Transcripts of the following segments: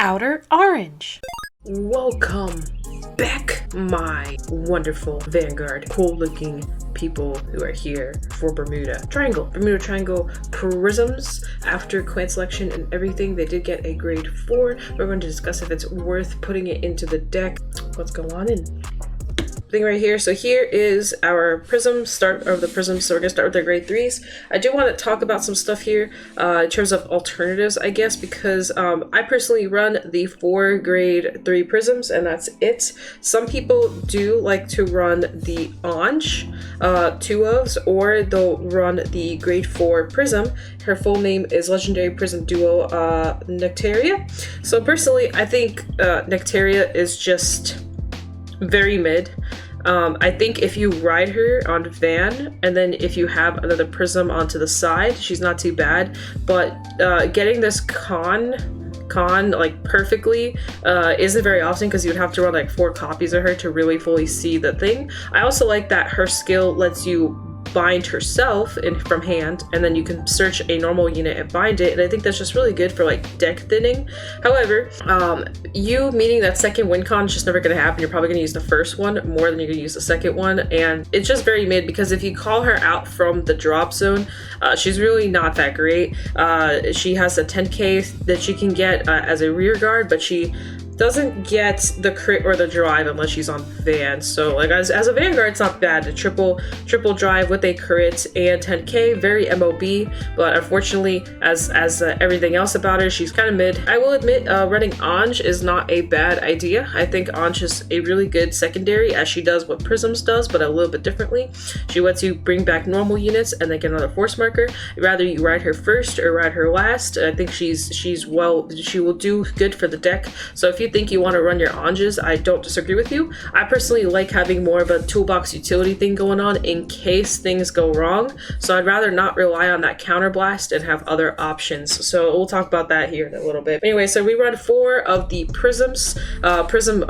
OuterOrange. Welcome back, my wonderful Vanguard, cool looking people who are here for Bermuda Triangle Prisms. After coin selection and everything, they did get a grade 4. We're going to discuss if it's worth putting it into the deck. Let's go on in. Thing right here. So here is our prism, start of the prism. So we're gonna start with our grade 3s. I do want to talk about some stuff here in terms of alternatives, I guess, because I personally run the 4 grade 3 prisms, and that's it. Some people do like to run the Orange 2 ofs, or they'll run the grade 4 prism. Her full name is Legendary Prism Duo Nectaria. So personally, I think Nectaria is just very mid. I think if you ride her on Van, and then if you have another prism onto the side, she's not too bad. But getting this con like perfectly isn't very often, because you would have to run like 4 copies of her to really fully see the thing. I also like that her skill lets you bind herself from hand, and then you can search a normal unit and bind it, and I think that's just really good for like deck thinning. However, you meeting that second win con is just never going to happen. You're probably going to use the first one more than you're going to use the second one, and it's just very mid, because if you call her out from the drop zone, she's really not that great. She has a 10k that she can get as a rear guard, but she doesn't get the crit or the drive unless she's on Van. So like as a Vanguard, it's not bad. A triple drive with a crit and 10k, very MOB, but unfortunately as everything else about her, she's kind of mid. I will admit running Ange is not a bad idea. I think Ange is a really good secondary, as she does what Prisms does, but a little bit differently. She lets you bring back normal units and then get another force marker. Rather you ride her first or ride her last. I think she will do good for the deck. So if you think you want to run your Anges, I don't disagree with you. I personally like having more of a toolbox utility thing going on in case things go wrong. So I'd rather not rely on that counter blast and have other options. So we'll talk about that here in a little bit. Anyway, so we run 4 of the prisms, Prism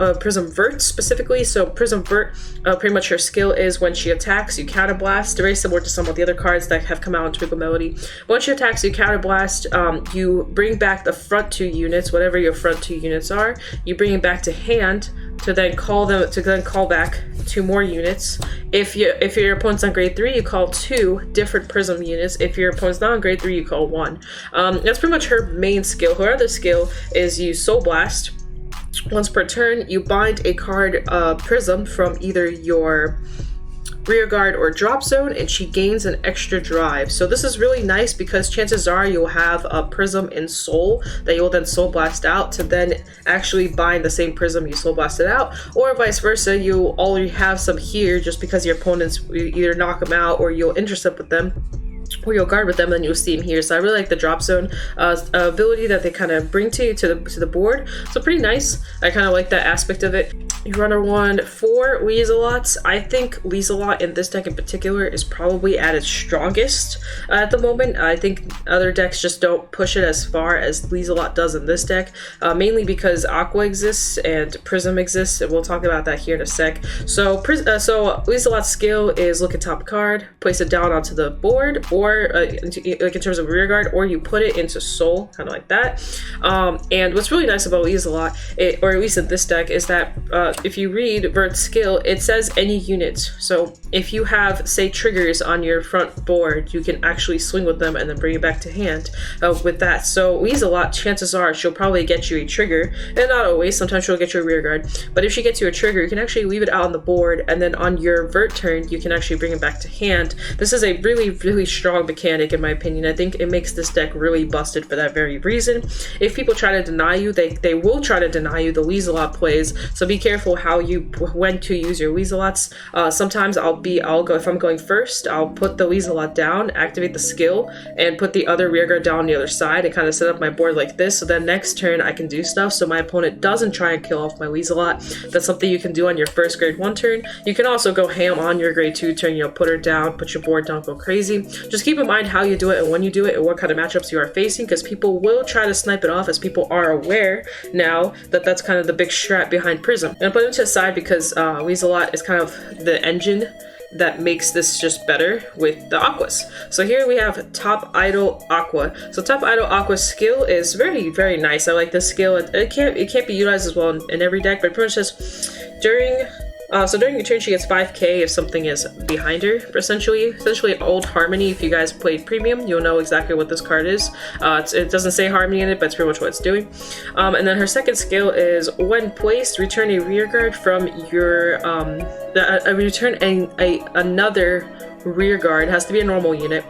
Vert specifically. So Prism Vert, pretty much her skill is when she attacks, you counter blast. Very similar to some of the other cards that have come out in Twinkle Melody. Once she attacks, you counter blast. You bring back the front 2 units, whatever your front 2 units are. You bring it back to hand to then call back 2 more units. If your opponent's on grade 3, you call 2 different prism units. If your opponent's not on grade 3, you call 1. That's pretty much her main skill. Her other skill is you Soul Blast. Once per turn, you bind a card prism from either your rear guard or drop zone, and she gains an extra drive. So this is really nice, because chances are you'll have a prism in soul that you'll then soul blast out to then actually bind the same prism you soul blasted out, or vice versa, you already have some here just because your opponents either knock them out or you'll intercept with them, or you'll guard with them, and you'll see them here. So I really like the drop zone ability that they kind of bring to the board. So pretty nice. I kind of like that aspect of it. You run a 1/4 Weaselots. I think Weaselot in this deck in particular is probably at its strongest at the moment. I think other decks just don't push it as far as Weaselot does in this deck, mainly because Aqua exists and Prism exists, and we'll talk about that here in a sec. So Weaselot's skill is look at top card, place it down onto the board, or like in terms of rear guard, or you put it into soul, kind of like that. And what's really nice about Weaselot, or at least in this deck, is that if you read Vert's skill, it says any unit. So if you have, say, triggers on your front board, you can actually swing with them and then bring it back to hand with that. So Weaselot, chances are she'll probably get you a trigger, and not always, sometimes she'll get you a rear guard, but if she gets you a trigger, you can actually leave it out on the board, and then on your Vert turn, you can actually bring it back to hand. This is a really strong mechanic, in my opinion. I think it makes this deck really busted for that very reason. If people try to deny you, they will try to deny you the Weaselot plays, so be careful when to use your Weaselots. Sometimes I'll go, if I'm going first, I'll put the Weaselot down, activate the skill, and put the other rear guard down on the other side, and kind of set up my board like this, so then next turn I can do stuff so my opponent doesn't try and kill off my Weaselot. That's something you can do on your first grade 1 turn. You can also go ham on your grade 2 turn, put her down, put your board down, go crazy. Just keep in mind how you do it and when you do it and what kind of matchups you are facing, because people will try to snipe it off, as people are aware now that that's kind of the big strat behind Prism. And I put it to the side because Weaselot is kind of the engine that makes this just better with the Aquas. So here we have Top Idol Aqua. So Top Idol Aqua's skill is very, very nice. I like this skill. It can't be utilized as well in every deck, but pretty much just during your turn she gets 5k if something is behind her, essentially Old Harmony. If you guys played Premium, you'll know exactly what this card is. It doesn't say Harmony in it, but it's pretty much what it's doing. And then her second skill is when placed, return a rear guard from your return another rear guard, has to be a normal unit,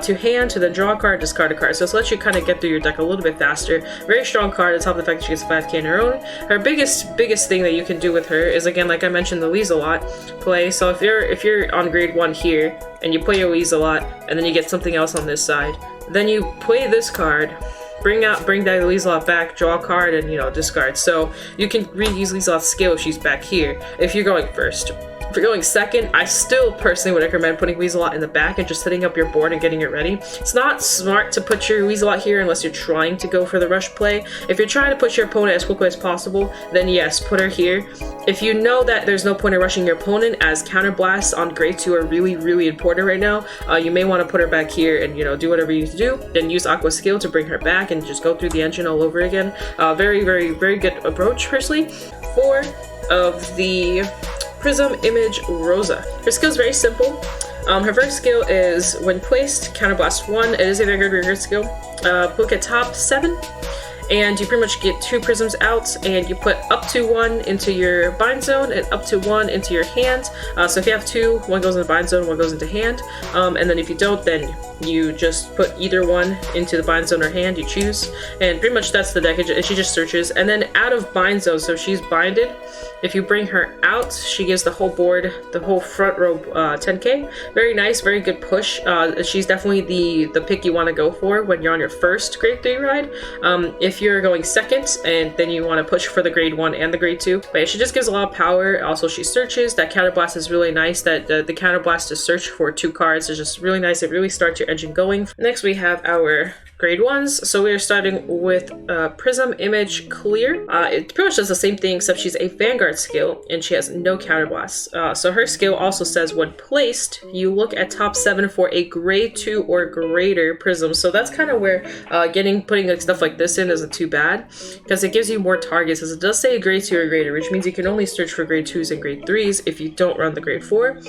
to hand, to then draw a card, discard a card. So this lets you kind of get through your deck a little bit faster. Very strong card on top of the fact that she gets 5k in her own. Her biggest thing that you can do with her is, again, like I mentioned, the Weasel-Lot play. So if you're on grade 1 here and you play your Weasel-Lot and then you get something else on this side, then you play this card, bring that Weasel-Lot back, draw a card, and discard. So you can reuse Weasel-Lot's skill if she's back here if you're going first. If you're going second, I still personally would recommend putting Weasel-Lot in the back and just setting up your board and getting it ready. It's not smart to put your Weasel-Lot here unless you're trying to go for the rush play. If you're trying to push your opponent as quickly as possible, then yes, put her here. If you know that there's no point in rushing your opponent, as counterblasts on grade 2 are really, really important right now, you may want to put her back here and do whatever you need to do. Then use Aqua's skill to bring her back and just go through the engine all over again. Very, very, very good approach, personally. 4 of the Prism Image Rosa. Her skill is very simple. Her first skill is when placed, counterblast 1. It is a Vanguard rear skill. Look at top 7, and you pretty much get 2 prisms out, and you put up to 1 into your bind zone and up to 1 into your hand. So if you have 2, 1 goes into bind zone, 1 goes into hand. And then if you don't, then you just put either one into the bind zone or hand, you choose. And pretty much that's the deck. She just searches. And then out of bind zone, so she's binded. If you bring her out, she gives the whole board, the whole front row 10k. Very nice, very good push. She's definitely the pick you want to go for when you're on your first grade 3 ride. If you're going second and then you want to push for the grade 1 and the grade 2. But yeah, she just gives a lot of power. Also, she searches. That counterblast is really nice. That the counterblast to search for 2 cards is just really nice. It really starts your engine going. Next, we have our grade 1s. So we are starting with Prism Image Clear. It pretty much does the same thing, except she's a Vanguard skill and she has no counterblast. So her skill also says when placed, you look at top 7 for a grade 2 or greater prism. So that's kind of where putting like stuff like this in isn't too bad, because it gives you more targets, as it does say grade 2 or greater, which means you can only search for grade 2s and grade 3s if you don't run the grade 4.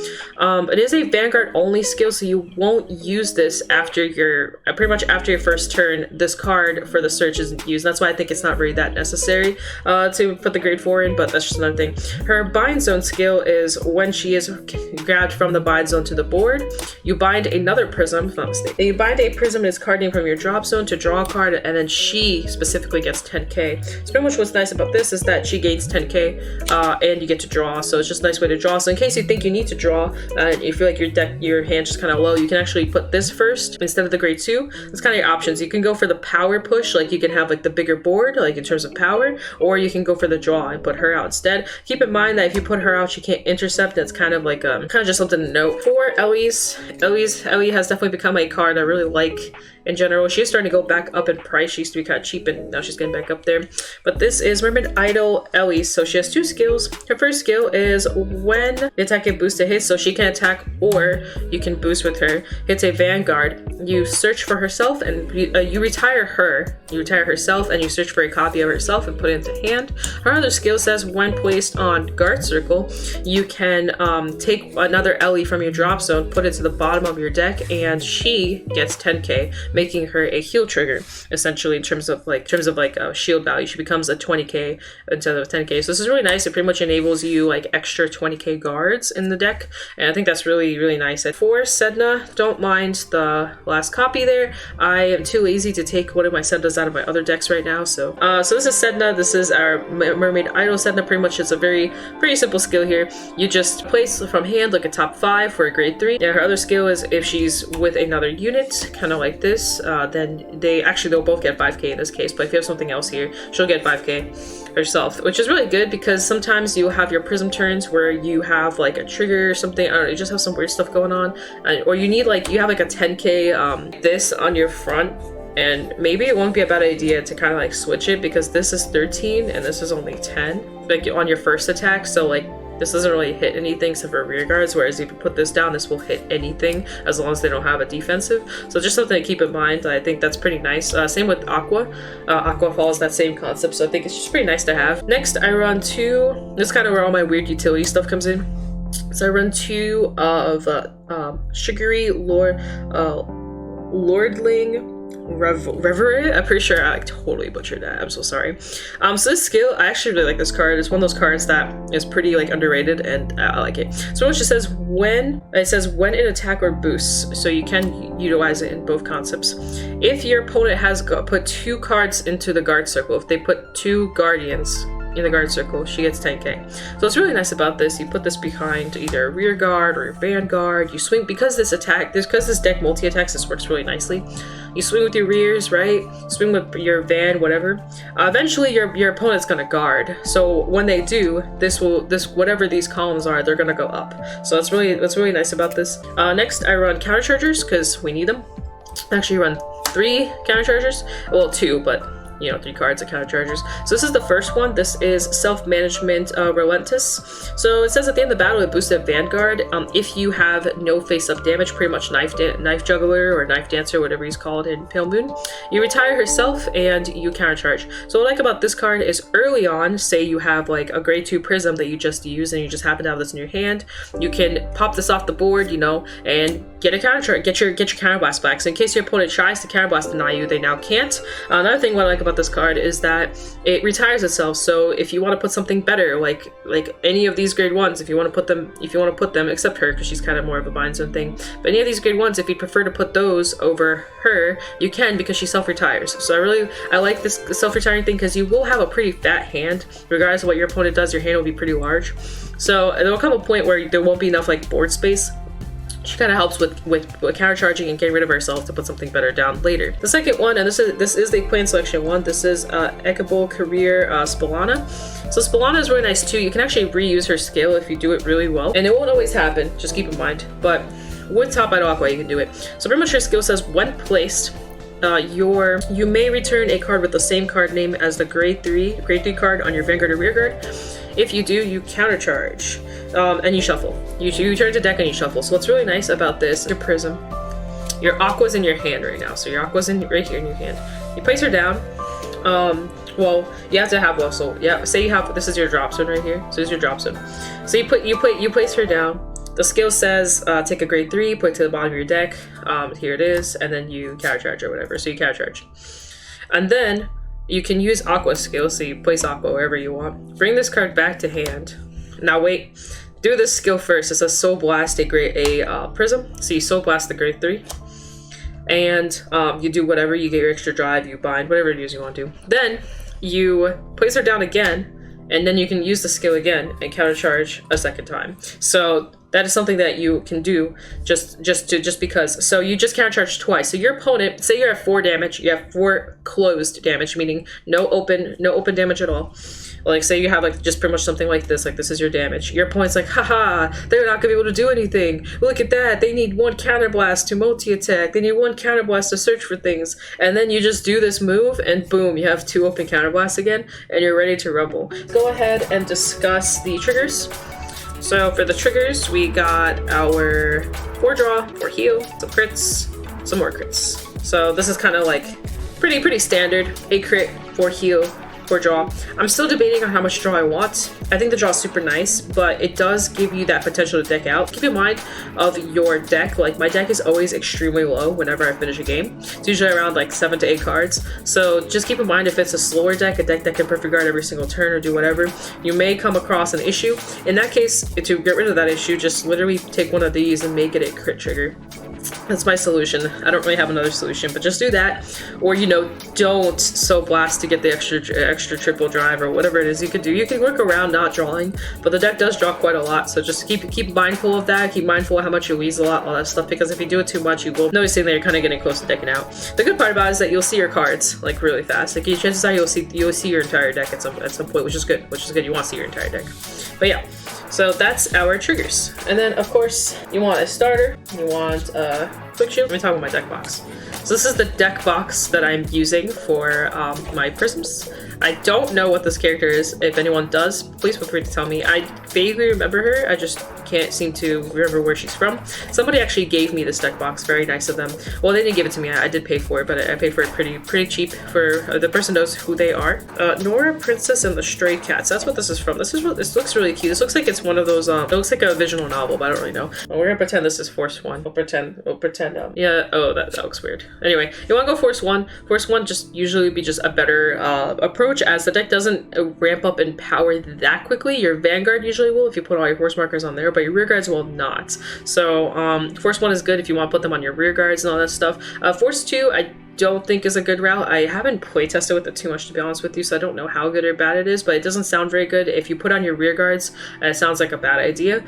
It is a Vanguard only skill, so you won't use this after pretty much after your first turn. This card for the search isn't used. That's why I think it's not really that necessary to put the grade 4 in, but that's just another thing. Her bind zone skill is when she is grabbed from the bind zone to the board, you bind another prism, if I'm not mistaken. You bind a prism and its card name from your drop zone to draw a card, and then she specifically gets 10k. So pretty much what's nice about this is that she gains 10k and you get to draw, so it's just a nice way to draw. So in case you think you need to draw and you feel like your hand's just kind of low, you can actually put this first instead of the grade 2. It's kind of your options. You can go for the power push, like you can have like the bigger board, like in terms of power, or you can go for the draw and put her out instead. Keep in mind that if you put her out, she can't intercept. That's kind of like just something to note. For Ellie has definitely become a card I really like in general. She's starting to go back up in price. She used to be kind of cheap and now she's getting back up there. But this is Mermaid Idol Ellie. So she has 2 skills. Her first skill is when the attack get boosted hits, so she can attack or you can boost with her. Hits a Vanguard. You search for herself and you retire her. You retire herself and you search for a copy of herself and put it into hand. Her other skill says when placed on guard circle, you can take another Ellie from your drop zone, put it to the bottom of your deck, and she gets 10k, making her a heal trigger, essentially in terms of shield value. She becomes a 20k instead of 10k. So this is really nice. It pretty much enables you like extra 20k guards in the deck, and I think that's really, really nice. For Sedna, don't mind the last copy there. I am too lazy to take one of my Sednas out of my other decks right now. So this is Sedna. This is our Mermaid Idol Sedna. Pretty much it's a pretty simple skill here. You just place from hand, look at top 5 for a grade 3. Yeah, her other skill is if she's with another unit, kind of like this, then they'll both get 5k in this case, but if you have something else here, she'll get 5k herself, which is really good because sometimes you have your prism turns where you have like a trigger or something, I don't know, you just have some weird stuff going on, or you need you have like a 10k this on your front, and maybe it won't be a bad idea to kind of switch it, because this is 13 and this is only 10 on your first attack. So this doesn't really hit anything except for rear guards, whereas if you put this down, this will hit anything as long as they don't have a defensive. So just something to keep in mind. I think that's pretty nice. Same with Aqua. Aqua follows that same concept, so I think it's just pretty nice to have. Next, I run 2. This is kind of where all my weird utility stuff comes in. So I run 2 of Sugary Lordling Reverie. I'm pretty sure I like totally butchered that. I'm so sorry. So this skill, I actually really like this card. It's one of those cards that is pretty like underrated, and I like it. So it just says when in attack or boosts, so you can utilize it in both concepts. If your opponent has put 2 cards into the guard circle, if they put 2 guardians in the guard circle, she gets 10k. So what's really nice about this, you put this behind either a rear guard or a vanguard. You swing, because this deck multi-attacks, this works really nicely. You swing with your rears, right? Swing with your van, whatever. Eventually your opponent's gonna guard. So when they do, this whatever these columns are, they're gonna go up. So that's really nice about this. Next, I run counterchargers because we need them. I actually run 3 counterchargers. Well, 2, but you know, 3 cards of counterchargers. So this is the first one. This is Self-Management Relentless. So it says at the end of the battle, it boosted Vanguard. If you have no face-up damage, pretty much Knife Juggler or Knife Dancer, whatever he's called in Pale Moon, you retire herself and you countercharge. So what I like about this card is early on, say you have like a grade 2 Prism that you just used and you just happen to have this in your hand, you can pop this off the board, you know, and get a countercharge, get your counterblast back. So in case your opponent tries to counterblast deny you, they now can't. Another thing what I like about this card is that it retires itself. So if you want to put something better, like any of these grade 1s, if you want to put them, except her because she's kind of more of a bind zone thing, but any of these grade 1s, if you prefer to put those over her, you can, because she self-retires. So I like this self-retiring thing because you will have a pretty fat hand. Regardless of what your opponent does, your hand will be pretty large. So there will come a point where there won't be enough like board space. She kind of helps with countercharging and getting rid of herself to put something better down later. The second one, and this is the Clan Selection one, this is Equable Career Spiana. So Spiana is really nice too. You can actually reuse her skill if you do it really well. And it won't always happen, just keep in mind. But with Top Idol Aqua, you can do it. So pretty much her skill says, when placed, you may return a card with the same card name as the grade 3 card on your Vanguard or rear guard. If you do, you countercharge and you shuffle. You turn to deck and you shuffle. So what's really nice about this, your Prism, your Aqua's in your hand right now. So your Aqua's right here in your hand. You place her down. Well, you have to have also, yeah. Say you have, this is your drop zone right here. So this is your drop zone. So you place her down. The skill says take a grade 3, put it to the bottom of your deck. Here it is, and then you countercharge or whatever. So you countercharge, and then you can use Aqua skill. So you place Aqua wherever you want. Bring this card back to hand. Now wait, do this skill first. It says Soul Blast a Prism. So you Soul Blast the grade 3, and you do whatever. You get your extra drive, you bind, whatever it is you want to do. Then you place her down again. And then you can use the skill again and countercharge a second time. So that is something that you can do just because. So you just countercharge twice. So your opponent, say you're at 4 damage, you have 4 closed damage, meaning no open damage at all. Like say you have like just pretty much something like this is your damage. Your opponent's like, haha, they're not gonna be able to do anything. Look at that, they need 1 counterblast to multi-attack, they need 1 counterblast to search for things. And then you just do this move and boom, you have 2 open counterblasts again and you're ready to rumble. Go ahead and discuss the triggers. So for the triggers, we got our 4 draw, 4 heal, some crits, some more crits. So this is kind of like pretty standard. 8 crit, 4 heal, 4 draw. I'm still debating on how much draw I want. I think the draw is super nice, but it does give you that potential to deck out. Keep in mind of your deck. Like my deck is always extremely low whenever I finish a game. It's usually around like 7 to 8 cards. So just keep in mind if it's a slower deck, a deck that can perfect guard every single turn or do whatever, you may come across an issue. In that case, to get rid of that issue, just literally take one of these and make it a crit trigger. That's my solution. I don't really have another solution, but just do that. Or, you know, don't Soul Blast to get the extra triple drive or whatever it is you could do. You can work around not drawing, but the deck does draw quite a lot. So just keep mindful of that. Keep mindful of how much you weasel a lot, all that stuff, because if you do it too much, you will noticing that you're kind of getting close to decking out. The good part about it is that you'll see your cards like really fast. Like chances are you'll see your entire deck at some point, which is good. You want to see your entire deck. But yeah. So that's our triggers. And then of course you want a starter, you want a quick shield. Let me talk about my deck box. So this is the deck box that I'm using for my Prisms. I don't know what this character is. If anyone does, please feel free to tell me. I vaguely remember her. I just can't seem to remember where she's from. Somebody actually gave me this deck box. Very nice of them. Well, they didn't give it to me. I did pay for it, but I paid for it pretty cheap. For the person knows who they are. Nora, Princess, and the Stray Cats. That's what this is from. This looks really cute. This looks like it's one of those. It looks like a visual novel, but I don't really know. We're gonna pretend this is Force 1. We'll pretend. Yeah. Oh, that looks weird. Anyway, you want to go Force 1. Force 1 just usually be just a better approach, as the deck doesn't ramp up in power that quickly. Your Vanguard usually will if you put all your force markers on there, but your rear guards will not. So Force 1 is good if you want to put them on your rear guards and all that stuff. Force 2, I don't think is a good route. I haven't playtested with it too much, to be honest with you, so I don't know how good or bad it is, but it doesn't sound very good. If you put on your rear guards, it sounds like a bad idea.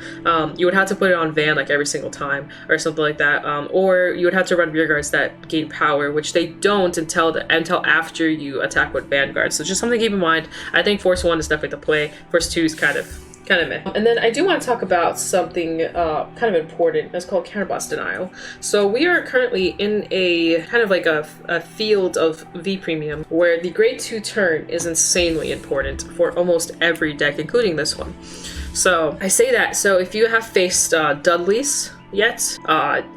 You would have to put it on Van like every single time or something like that, or you would have to run rear guards that gain power, which they don't until after you attack with Vanguard. So just something to keep in mind. I think Force 1 is definitely the play. Force 2 is kind of meh. And then I do want to talk about something kind of important. It's called Counterblast Denial. So we are currently in a kind of like a field of VPremium where the grade 2 turn is insanely important for almost every deck, including this one. So I say that, so if you have faced Dudley's yet,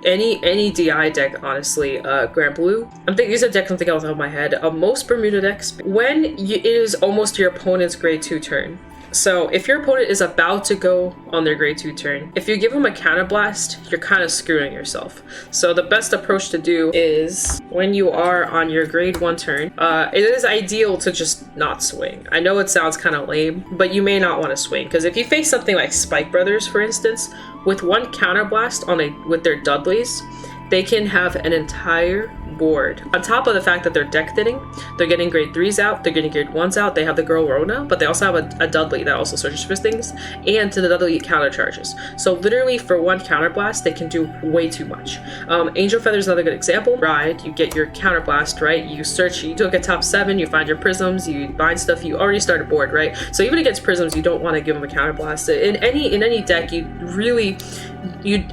any DI deck, honestly, Grand Blue, I'm thinking these are decks I'm thinking off the top of my head. Most Bermuda decks, when it is almost your opponent's grade 2 turn. So if your opponent is about to go on their grade 2 turn, if you give them a counterblast, you're kind of screwing yourself. So the best approach to do is when you are on your grade 1 turn, it is ideal to just not swing. I know it sounds kind of lame, but you may not want to swing, because if you face something like Spike Brothers, for instance, with one counterblast with their Dudleys, they can have an entire board. On top of the fact that they're deck thinning, they're getting grade 3s out, they're getting grade 1s out, they have the girl Rona, but they also have a Dudley that also searches for things, and to the Dudley countercharges. So literally for one counterblast, they can do way too much. Angel Feather is another good example. Ride, you get your counterblast, right? You search, you took a top 7, you find your prisms, you bind stuff, you already start a board, right? So even against prisms, you don't want to give them a counterblast. In any deck, you really,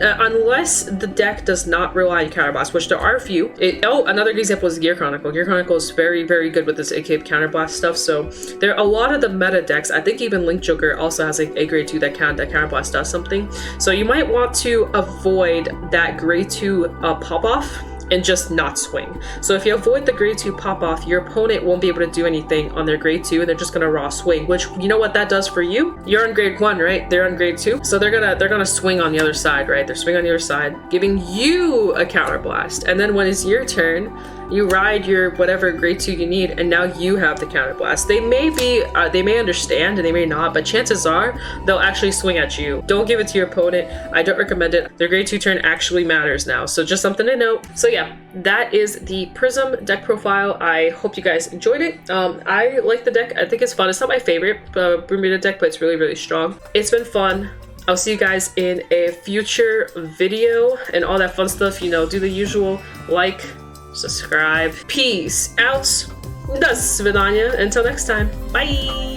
unless the deck does not rely on counterblast, which there are a few. Another example is Gear Chronicle. Gear Chronicle is very, very good with this AK counterblast stuff. So there are a lot of the meta decks. I think even Link Joker also has a grade 2 that counterblast does something. So you might want to avoid that grade 2 pop off and just not swing. So if you avoid the grade 2 pop off, your opponent won't be able to do anything on their grade 2, and they're just gonna raw swing, which, you know what that does for you? You're on grade 1, right? They're on grade 2. So they're gonna swing on the other side, right? They're swinging on the other side, giving you a counterblast. And then when it's your turn, you ride your whatever grade 2 you need, and now you have the counterblast. They may understand and they may not, but chances are they'll actually swing at you. Don't give it to your opponent. I don't recommend it. Their grade 2 turn actually matters now. So just something to note. So yeah, that is the Prism deck profile. I hope you guys enjoyed it. I like the deck. I think it's fun. It's not my favorite Bermuda deck, but it's really, really strong. It's been fun. I'll see you guys in a future video and all that fun stuff. You know, do the usual, like, subscribe. Peace out. До свидания. Until next time. Bye.